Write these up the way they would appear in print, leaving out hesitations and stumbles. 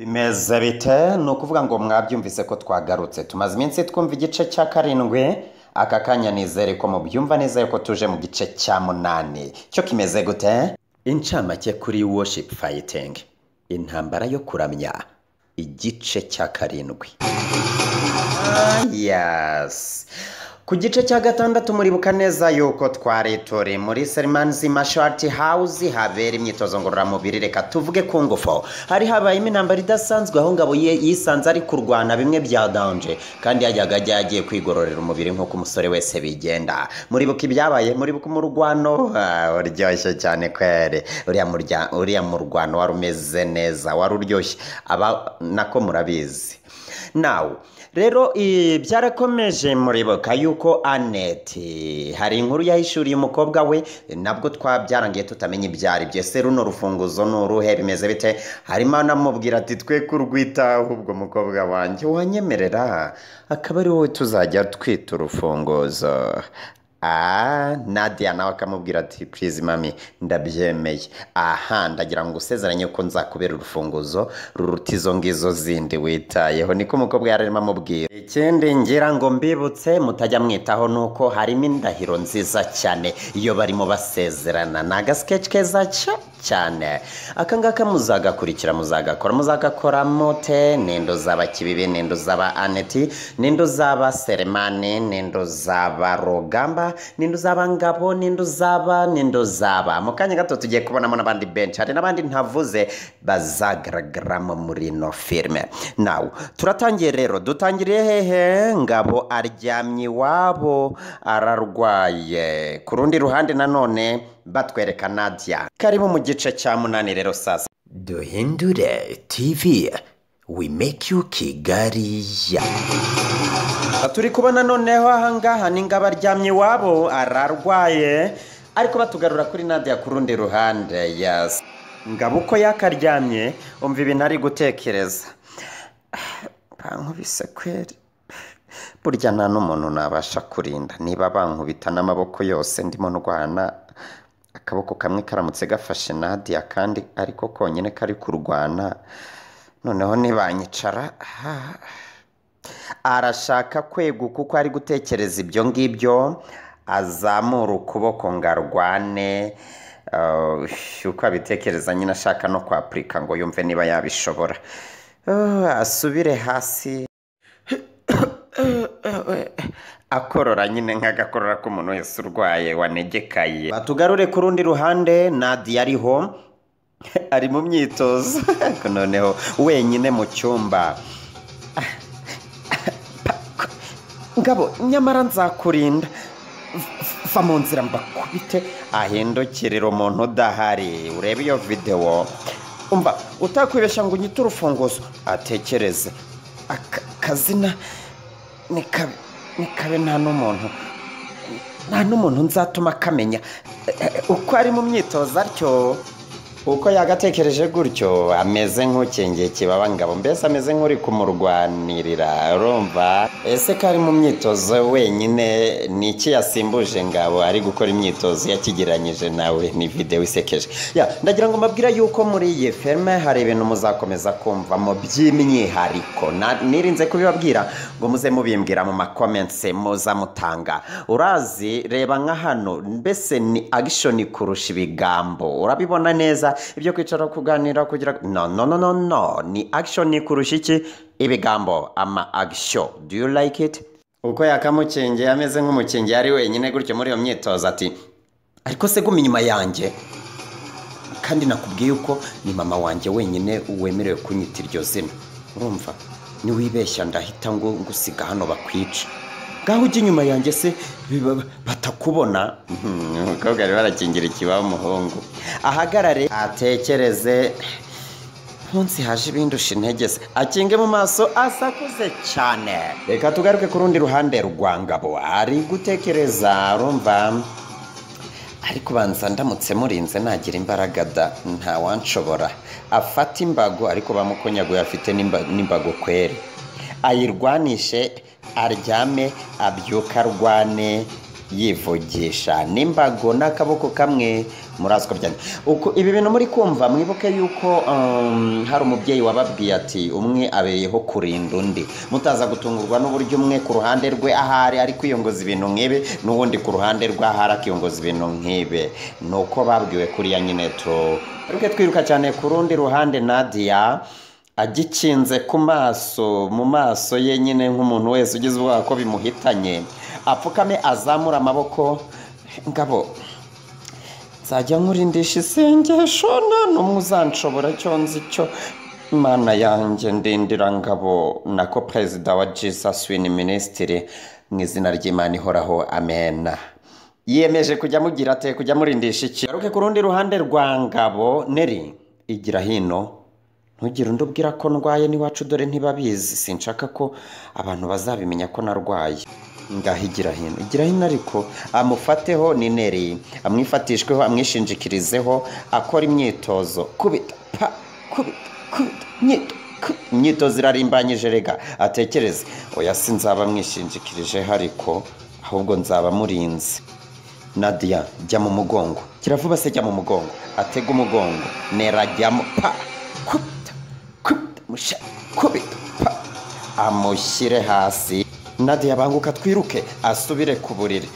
Bimeze bite ni ukuvuga ngo mwabyumvise ko twagarutse tumaze iminsi twumva igice cya karindwi aka kanya nizere ko mubyumva neza yuko tuje mu gice cya munani cyo kimeze gute incamake kuri worship fighting intambara yo kuramya igice cya karindwi yes ku gice cya gatandatu muribuka neza yuko twari turi muri Seliman's Martial House habera imyitozo ngororamubiri reka tuvuge ku ngufu hari habayemo intambara idasanzwe aho ngabo yisanze ari kurwana bimwe bya danger kandi yajyaga agiye kwigororera umubiri nk'uko umusore wese bigenda muribuka ibyabaye muribuka umurwano uryoshye cyane kwere uriya murwano wari umeze neza wari uryoshye aba nako murabizi now rero byarakomeje muribuka yuko Annette hari inkuru yahishuriye umukobwa we nabwo twabyarangiye tutamenya ibyari byo se runo rufunguzo n'uruhe bimeze bite harimo anamubwira ati twe kurwita ahubwo mukobwa wanjye wanyemerera akaba ari wowe tuzajya twita urufunguzo Nadia nawe akamubwira ati please mami ndabyemeye ndagira ngo usezeranye ko nzakubera urufunguzo ruruta izo ngizo zindi witayeho niko umukobwa yararimo amubwira ikindi ngira ngo mbibutse mutajya mwitaho nuko harimo indahiro nziza cyane iyo barimo basezerana ni agasketch keza cyane akangaka muzagakurikira muzagakora mote nendo zaba kibibi nendo zaba Annette nendo zaba Selemani nendo zaba Rogamba nendo zaba Ngabo nendo zaba mu kanya gato tugiye kubonamo n'abandi bench hari n'abandi ntavuze bazagaragaramo muri no filme now turatangiye rero dutangiriye hehe Ngabo aryamye iwabo ararwaye ku rundi ruhande nanone batwereka Nadia karibu mu gice cya munani rero sasa duhindure TV we make you Kigali turi kubona noneho ahangaha ni Ngabo aryamye iwabo ararwaye ariko batugarura kuri Nadia ku rundi ruhande yes Ngabo uko yakaryamye umva ibintu ari gutekereza bankubise kweri burya nta n'umuntu nabasha kurinda niba bankubita n'amaboko yose ndimo ndwana akaboko kamwe karamutse gafashe Nadia kandi ariko konyine kari kurwana noneho nibanyicara arashaka kweguka kuko ari gutekereza ibyo ngibyo azamura ukuboko ngo arwane uko abitekereza nyine ashaka no kwapurika ngo yumve niba yabishobora asubire hasi akorora nyine nk'agakorora k'umuntu wese urwaye wanegekaye batugarure ku rundi ruhande Nadia ariho ari mu myitozo noneho wenyine mu cyumba Ngabo nyamara nzakurinda va mu nzira mbakubite ahindukirira umuntu udahari urebe iyo video umva utakwibeshya ngo unyite urufunguzo atekereze akazina ni kabe nta n'umuntu nzatuma akamenya uko ari mu myitozo atyo uko yagatekereje gutyo ameze nk'ukengeye kibaba Ngabo mbese ameze nk'uri kumurwanirira urumva ese ko ari mu myitozo wenyine ni iki yasimbuje Ngabo ari gukora imyitozo yakigereranyije nawe ni video isekeje ndagira ngo mbabwira yuko muri iyi filme hari ibintu muzakomeza kumvamo by'imyihariko nirinze kubibabwira ngo muze mubimbwira mu comments muzamutanga urazi reba nka hano mbese ni action kurusha ibigambo urabibona neza ibyo kwicara kuganira kugira no ni action kurusha iki ibigambo ama action do you like it uko yakamukenge ameze nk'umukenge ari wenyine gutyo muri iyo myitozo ati ariko se guma inyuma yanjye kandi nakubwiye uko ni mama wanjye wenyine wemerewe kunyita iryo zina urumva ni wibeshya ndahita ngo ngusiga hano bakwica ngaho ujye inyuma yanjye se batakubona umukobwa ari barakingira ikibaho umuhungu ahagarare atekereze munsi haje ibindusha intege se akinge mu maso asakuze cyane reka tugaruke ku rundi ruhande rwa Ngabo ari gutekereza urumva ariko banza ndamutse murinze nagira imbaraga da nta wanshobora afata imbago ariko bamukonyaguye afite n'imbago kwere ayirwanishe aryame abyuka arwane yivugisha n'imbago n'akaboko kamwe murazwa byane uko ibi bintu muri kumva mwibuke yuko hari umubyeyi wababwiye ati umwe abeyeho kurinda undi mutaza gutungurwa n'uburyo umwe ku ruhande rwe ahari ari kwiyongoza ibintu nk'ibi n'ubundi ku ruhande rwe ahari akiyongoza ibintu nk'ibi nuko babwiwe kuriya nyine ariko twiruka cyane ku rundi ruhande Nadia agikinze ku maso mu maso ye nyine nk'umuntu wese ugize ubwoba ko bimuhitanye apfukame azamura amaboko ngabo nzajya nkurindisha isengesho nta n'umwe uzanshobora cyo nzi cyo Imana yanjye ndindira ngabo nako perezida wa Jesus win Ministry mu izina ry'Imana ihoraho amen. Yiyemeje kujya mugira ate kujya murindisha iki garuke ku rundi ruhande rwa ngabo Neri igira hino ntugire undubwira ko ndwaye n'iwacu dore ntibabizi sinshaka ko abantu bazabimenya ko narwaye ngaho igira hino ariko amufateho ni Neri amwifatishweho amwishinjikirizeho akora imyitozo kubita pa kubita imyitozo irarimbanyije rega atekereze oya sinzaba mwishinjikirije ariko ahubwo nzaba murinze. Nadia jya mu mugongo kiravuba se jya mu mugongo atega umugongo Nera jyamo pa kubita pa amushyire hasi Nadia banguka twiruke asubire ku buriri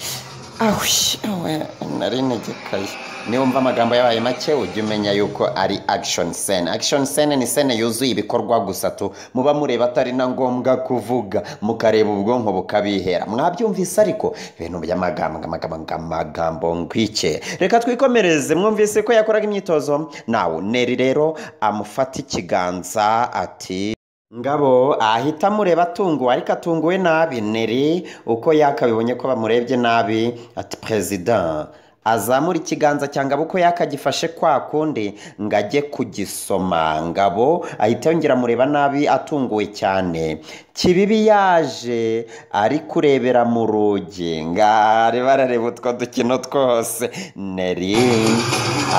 nari negekaye niwumva amagambo yabaye make ujye umenya yuko ari action scene ni scene yuzuye ibikorwa gusa tu muba mureba atari na ngombwa kuvuga mukareba ubwonko bukabihera mwabyumvise ariko ibintu by'amagambo ngwike reka twikomereze mwumvise ko yakoraga imyitozo nawe Neri rero amufata ikiganza ati ngabo ahita mureba atunguwe ariko atunguwe nabi Neri uko yakabibonye ko bamurebye nabi ati president azamura ikiganza cya ngabo ko yakagifashe kwa kundi ngajye kugisoma ngabo ahita yongera mureba nabi atunguwe cyane Kibibi yaje ari kurebera mu rugi ngare barareba utwo dukino twose Neri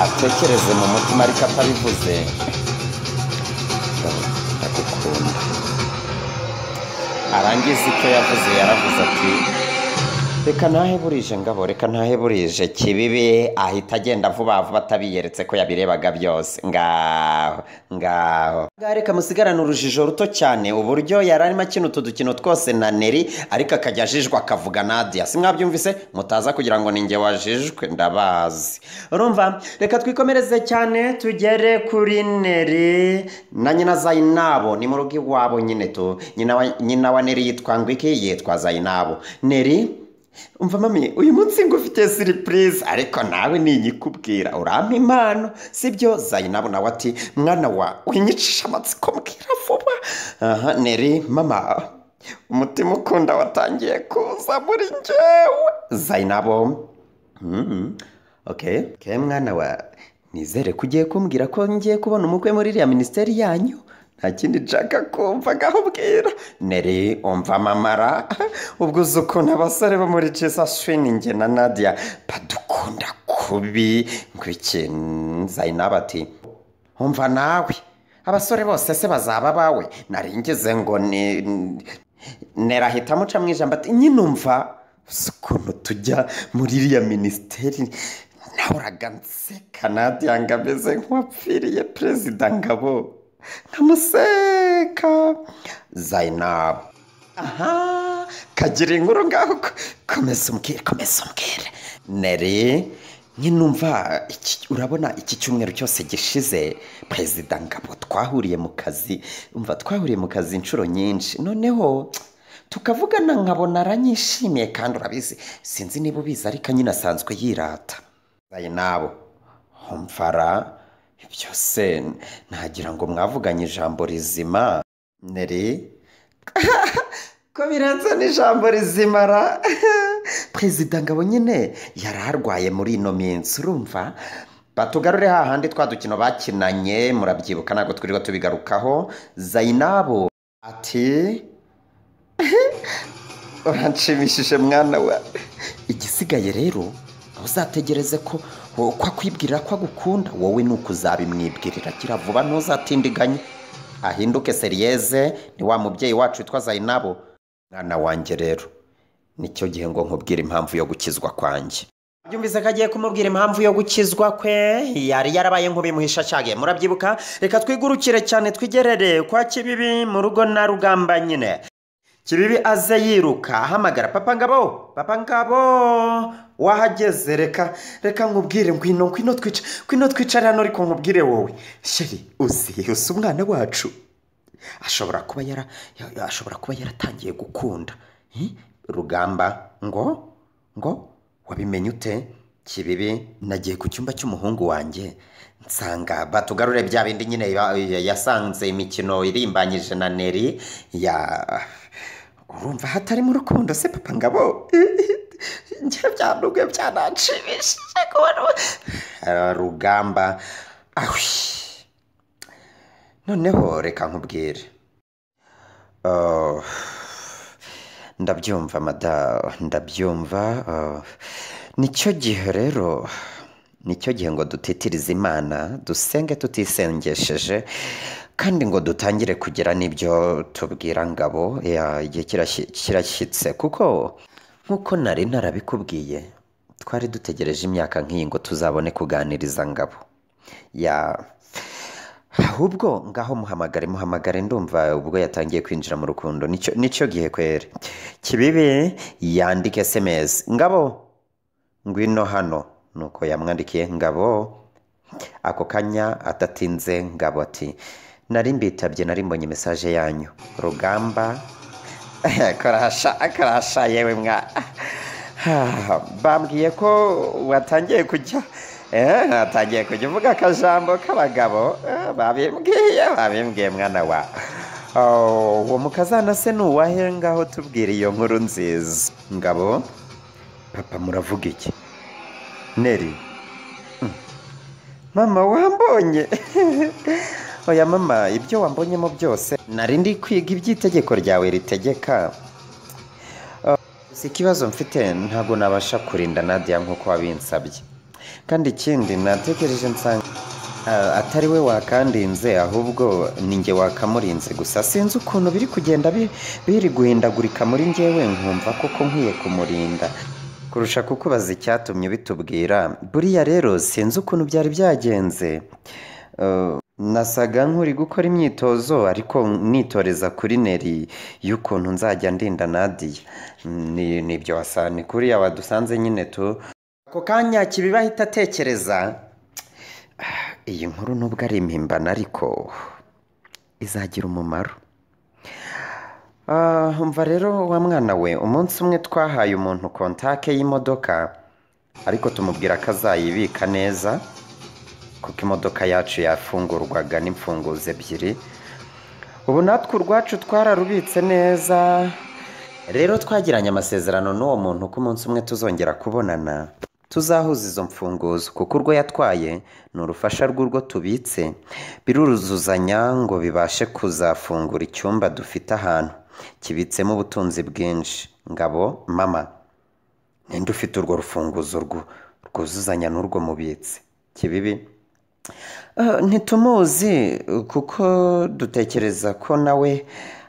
atekereze mu mutima ariko atabivuze arangiza icyo yavuze yaravuze ati reka ntahe burije ngabo reka ntahe burije Kibibi ahita agenda vuba vuba atabiyeretse ko yabirebaga byose ngaho reka musigarane urujijo ruto cyane uburyo yararimo akina utu dukino twose na Neri ariko akajya ajijwa akavuga Nadia simwabyumvise mutaza kugira ngo ninjye wajijwe ndabazi urumva reka twikomereze cyane tugere kuri Neri na nyina Zainabo ni mu rugo iwabo nyine tu nyina wa Neri yitwa ngwiki yitwa Zainabo Neri umva mami uyu munsi ngufite surprise ariko nawe ninyikubwira urampa impano sibyo Zainabo nawe ati mwana wa winyicisha amatsiko mbwira vuba Neri mama umutima ukunda watangiye kuza muri njyewe Zainabo okay mwana wa nizere ko ugiye kumbwira ko ngiye kubona umukwe muri iriya minisiteri yanyu nta kindi nshaka kumva ngaho bwira Neri umva mamara ubwo uzi ukuntu abasore bo muri Jesus njye na Nadia badukunda kubi ngwiki Zainabo ati umva nawe abasore bose se bazaba bawe naringeze ngo Nera ahita amuca mu ijambo ati nyine umva ukuntu tujya muri iriya minisiteri nahoraga nseka Nadia ngo ameze nk'uwapfiriye perezida ngabo nkamuseka Zainabo kagira inkuru ngaho komeza umbwire Neri nyinumva urabona iki cyumweru cyose gishize perezida ngabo twahuriye mu kazi twahuriye mu kazi inshuro nyinshi noneho tukavugana nkabona aranyishimiye kandi urabizi sinzi niba ubizi ariko nyine asanzwe yirata Zainabo mfara byose ntagira ngo mwavuganye ijambo rizima Neri ko birenze n'ijambo rizimara perezida ngabo nyine yararwaye muri ino minsi urumva batugarure hahandi twa dukino bakinanye murabyibuka ntabwo twirirwa tubigarukaho Zainabo ati uranshimishije mwana wa igisigaye rero uzategereze ko akwibwirira ko agukunda wowe nuko uzabimwibwirira gira vuba ntuzatindiganye ahinduke seriyeze ni wa mubyeyi wacu witwa Zainabo mwana wanjye rero nicyo gihe ngo nkubwire impamvu yo gukizwa kwanjye. Byumvise ko agiye kumubwira impamvu yo gukizwa kwe, yari yarabaye nk'ubimuhisha cyane. Murabyibuka? Reka twigurukire cyane twigerere kwa Kibibi mu rugo na Rugamba nyine. Kibibi aze yiruka ahamagara Papa Ngabo, Papa Ngabo wahageze, reka nkubwire, ngwino twicare hano, ariko nkubwire wowe sheri, uzi umwana wacu ashobora kuba yaratangiye gukunda. Rugamba ngo wabimenye ute? Kibibi, nagiye ku cyumba cy'umuhungu wanjye nsanga batugarure bya bindi nyine yasanze imikino irimbanyije na Neri urumva hatarimo urukundo se Papa Ngabo? Njye byanduge byananshimishije kubona Rugamba. Noneho reka nkubwire, ndabyumva mada, ndabyumva. Nicyo gihe rero, nicyo gihe ngo dutitirize Imana, dusenge tutisengesheje, kandi ngo dutangire kugira n'ibyo tubwira Ngabo. Igihe kirashyitse, kuko nk'uko nari narabikubwiye, twari dutegereje imyaka nk'iyi ngo tuzabone kuganiriza Ngabo. Ahubwo ngaho muhamagare, ndumva ubwo yatangiye kwinjira mu rukundo. Nicyo gihe kwere. Kibibi yandike SMS, Ngabo ngwino hano. Nuko yamwandikiye Ngabo. Ako kanya atatinze Ngabo ati, nari mbitabye, nari mbonye message yanyu. Rugamba karasha yewe mwa, bambwiye ko watangiye kujya atangiye kujya uvuga akajambo k'abagabo. Babimbwiye mwana wa uwo mukazana se nuwahe? Ngaho tubwire iyo nkuru nziza. Ngabo, Papa muravuga iki? Neri, mama wambonye? Oya mama, ibyo wambonyemo byose nari ndi kwiga iby'itegeko ryawe ritegeka. Si ikibazo mfite, ntabwo nabasha kurinda Nadia nk'uko wabinsabye, kandi ikindi natekereje nsanga atari we wakandinze, ahubwo ninjye wakamurinze. Gusa sinzi ukuntu biri kugenda biri guhindagurika muri njyewe, nkumva koko nkwiye kumurinda kurusha kukubaza icyatumye bitubwira. Buriya rero sinzi ukuntu byari byagenze. Nasaga nk'uri gukora imyitozo, ariko nitoreza kuri Neri y'ukuntu nzajya ndinda Nadia. Nibyo wasa, ni kuriya wadusanze nyine tu. Ako kanya Kibibi ahita atekereza, iyi nkuru nubwo ari impimbano ariko izagira umumaro. Umva rero wa mwana we, umunsi umwe twahaye umuntu kontake y'imodoka, ariko tumubwira ko azayibika neza, kuko imodoka yacu yafungurwaga n'imfunguzo ebyiri. Ubu natwe urwacu twararubitse neza. Rero twagiranye amasezerano n'uwo muntu ko umunsi umwe tuzongera kubonana tuzahuza izo mfunguzo, kuko urwo yatwaye ni urufasha rw'urwo tubitse, biruzuzanya ngo bibashe kuzafungura icyumba dufite ahantu kibitsemo ubutunzi bwinshi. Ngabo, mama, ninde ufite urwo rufunguzo rwuzuzanya n'urwo mubitse? Kibibi, ntitumuzi, kuko dutekereza ko nawe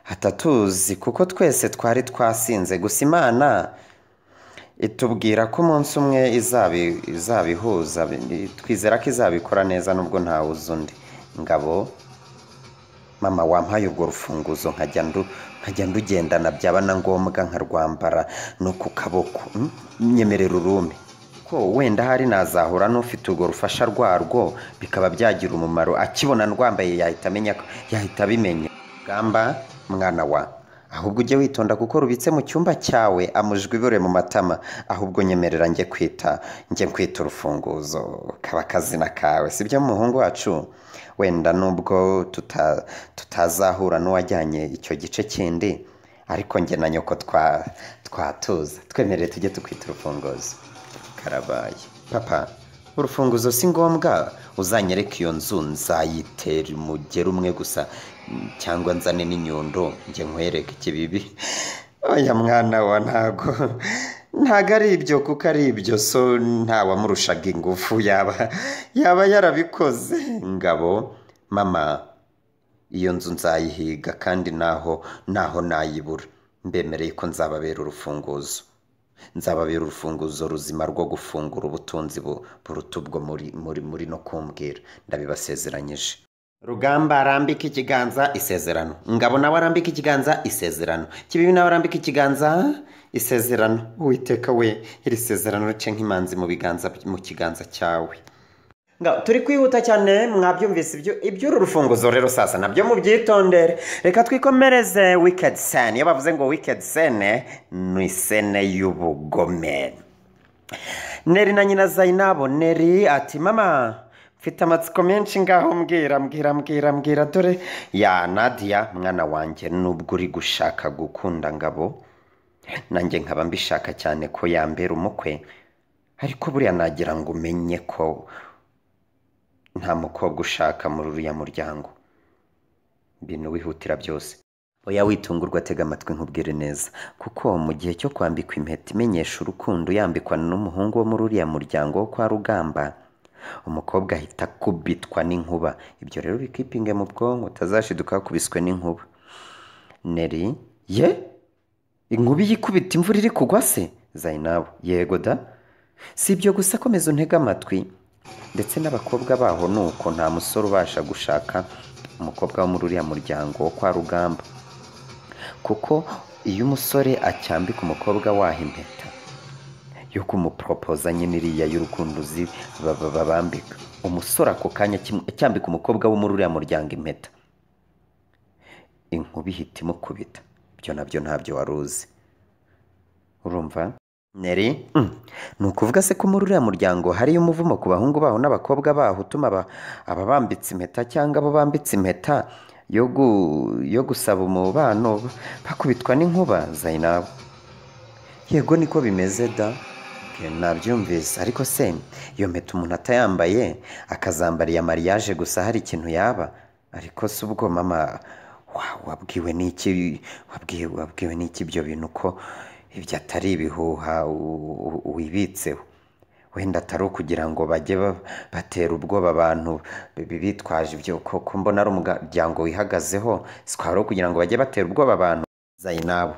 atatuzi, kuko twese twari twasinze. Gusa Imana itubwira ko umunsi umwe izabihuza, twizera ko izabikora neza nubwo ntawuzi undi. Ngabo, mama wampaye urwo rufunguzo nkajya ndugendana, byaba na ngombwa nkarwambara no ku kaboko. Nyemerera urume, ko wenda hari nazahura n'ufite urwo rufasha rwarwo bikaba byagira umumaro. Akibona ndwambaye yahita abimenya. Rugamba, mwana wa, ahubwo ujye witonda kuko rubitse mu cyumba cyawe, amujwi ibure mu matama. Ahubwo nyemerera njye kwita urufunguzo kaba kazina kawe, sibyo muhungu wacu? Wenda nubwo tutazahura n'uwajyanye icyo gice kindi, ariko njye na nyoko twatuza, twemerere tujye tukwita urufunguzo. Karabaye. Papa, urufunguzo si ngombwa, uzanyereka iyo nzu nzayitera umugero umwe gusa, cyangwa nzane n'inyundo njye nkwereke. Kibibi, oya mwana wa, ntago ari ibyo, kuko ari ibyo so ntawamurushaga ingufu yaba yarabikoze. Ngabo, mama, iyo nzu nzayihiga, kandi naho nayibura, mbemereye ko nzababera urufunguzo. nzababera urufunguzo ruzima rwo gufungura ubutunzi buruta ubwo muri no kumbwira, ndabibasezeranyije. Rugamba arambika ikiganza, isezerano. Ngabo nawe arambika ikiganza, isezerano. Kibibi nawe arambika ikiganza, isezerano. Uwiteka we, iri sezerano rice nk'imanzi mu kiganza cyawe. Turi kwihuta cyane, mwabyumvise iby'uru rufunguzo rero sasa nabyo mubyitondere. Reka twikomereze wicked sin. Iyo bavuze ngo wicked sin ni isene y'ubugome. Neri na nyina Zainabu. Neri ati mama, mfite amatsiko menshi ngaho mbwira dore ya Nadia mwana wanjye, nubwo uri gushaka gukunda Ngabo nanjye nkaba mbishaka cyane ko yambera umukwe, ariko buriya nagira ngo umenye ko nta mukobwa ushaka muri uriya muryango. Ibintu wihutira byose. Oya witungurwa, tega amatwi nkubwire neza, kuko mu gihe cyo kwambikwa impeta imenyesha urukundo yambikwa n'umuhungu wo muri uriya muryango wo kwa Rugamba, umukobwa ahita akubitwa n'inkuba. Ibyo rero bikipinge mu bwonko, utazashiduka wakubiswe n'inkuba. Neri, ye? Inkuba yikubita imvura iri kugwa se? Zainabu, yego da. Si ibyo gusa, komeza untega amatwi. Ndetse n'abakobwa baho nuko nta musore ubasha gushaka umukobwa wo muri uriya muryango wo kwa Rugamba, kuko iyo umusore acyambika umukobwa waha impeta yo kumuporopoza nyine iriya y'urukundo uzi babambika, umusore ako kanya acyambika umukobwa wo muri uriya muryango impeta, inkuba ihita imukubita. Ibyo nabyo ntabyo wari uzi, urumva? Neri, ni ukuvuga se ko muri uriya muryango hariyo umuvumo ku bahungu baho n'abakobwa baho utuma aba bambitse impeta cyangwa abo bambitse impeta yo gusaba umubano bakubitwa n'inkuba? Zainabu, yego niko bimeze da. Nabyumvise, ariko se iyo mpeta umuntu atayambaye akazambariye mariage gusa hari ikintu yaba? Ariko se ubwo mama wabwiwe n'iki ibyo bintu ko ibyo atari ibihuha wibitseho? Wenda atari ukugira ngo bajye batera ubwoba abantu bitwaje ibyo, ko mbona ari umuryango wihagazeho, sikwari kugira ngo bajye batera ubwoba abantu. Zainabu,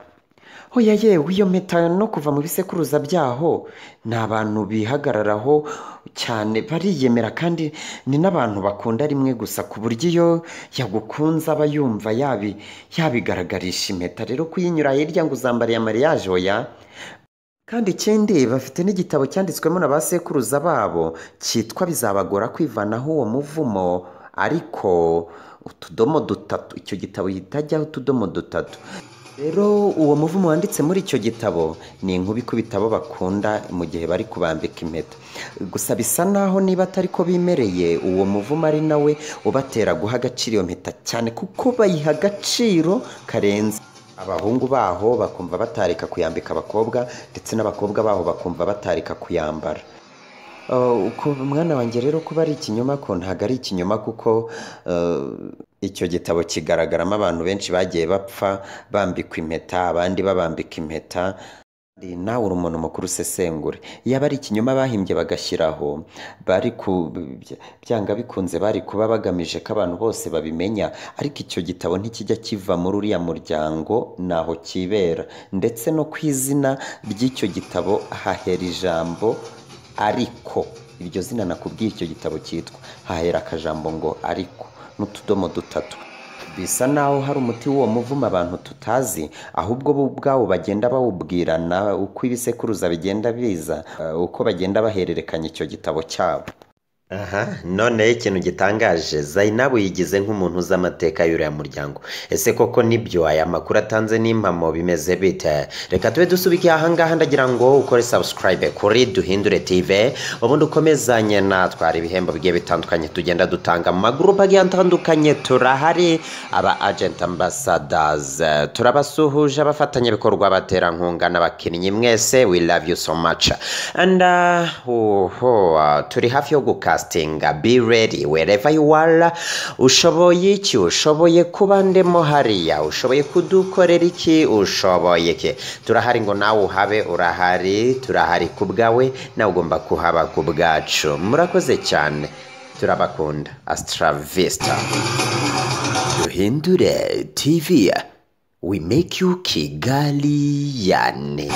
oya yewe, iyo mpeta no kuva mu bisekuruza byaho ni abantu bihagararaho cyane, bariyemera, kandi ni n'abantu bakunda rimwe gusa, ku buryo iyo yagukunze aba yumva yabigaragarisha impeta. Rero kuyinyura hirya ngo uzambariye mariage, oya. Kandi ikindi, bafite n'igitabo cyanditswemo na ba sekuruza babo cyitwa bizabagora kwivanaho uwo muvumo, ariko utudomo dutatu. Icyo gitabo hitajyaho utudomo dutatu. Rero uwo muvumo wanditse muri icyo gitabo ni inkuba ikubita abo bakunda mu gihe bari kubambika impeta. Gusa bisa naho niba atari ko bimereye, uwo muvumo ari nawe ubatera guha agaciro iyo mpeta cyane, kuko bayiha agaciro karenze. Abahungu baho bakumva batareka kuyambika abakobwa, ndetse n'abakobwa baho bakumva batareka kuyambara. Uko mwana wanjye rero kuba ari ikinyoma, ko ntabwo ari ikinyoma, kuko icyo gitabo kigaragaramo abantu benshi bagiye bapfa bambikwa impeta, abandi babambika impeta. Nawe uri umuntu mukuru, usesengure. Iyo ari ikinyoma bahimbye bagashyiraho, byanga bikunze bari kuba bagamije ko abantu bose babimenya. Ariko icyo gitabo ntikijya kiva muri uriya muryango, naho kibera. Ndetse no ku izina ry'icyo gitabo hahera ijambo ariko. Iryo zina nakubwiye icyo gitabo cyitwa, hahera akajambo ngo ariko n'utudomo dutatu. Bisa naho hari umuti w'uwo muvumo abantu tutazi, ahubwo bo ubwabo bagenda bawubwirana uko ibisekuruza bigenda biza, uko bagenda bahererekanya icyo gitabo cyabo. None ikintu gitangaje, Zainabu yigize nk'umuntu uzi amateka y'uriya muryango. Ese koko nibyo aya makuru atanze n'impamo bimeze bite? Reka tube dusubike ahangaha, ndagira ngo ukore subscribe kuri Duhindure TV, ubundi ukomezanye natwe ibihembo bigiye bitandukanye tugenda dutanga mu magurupe agiye atandukanye. Turahari aba agent ambassadors, turabasuhuje abafatanyabikorwa, abaterankunga n'abakinnyi, mwese we love you so much. And turi hafi yo gukastinga. Be ready wherever you are. Ushoboye iki? Ushoboye kuba ndemo hariya? Ushoboye kudukorera iki? Ushoboye iki? Turahari ngo nawe uhabe, urahari, turahari ku bwawe, nawe ugomba kuhaba ku bwacu. Murakoze cyane, turabakunda. Astra Vista. Duhindure TV, we make you Kigali yane.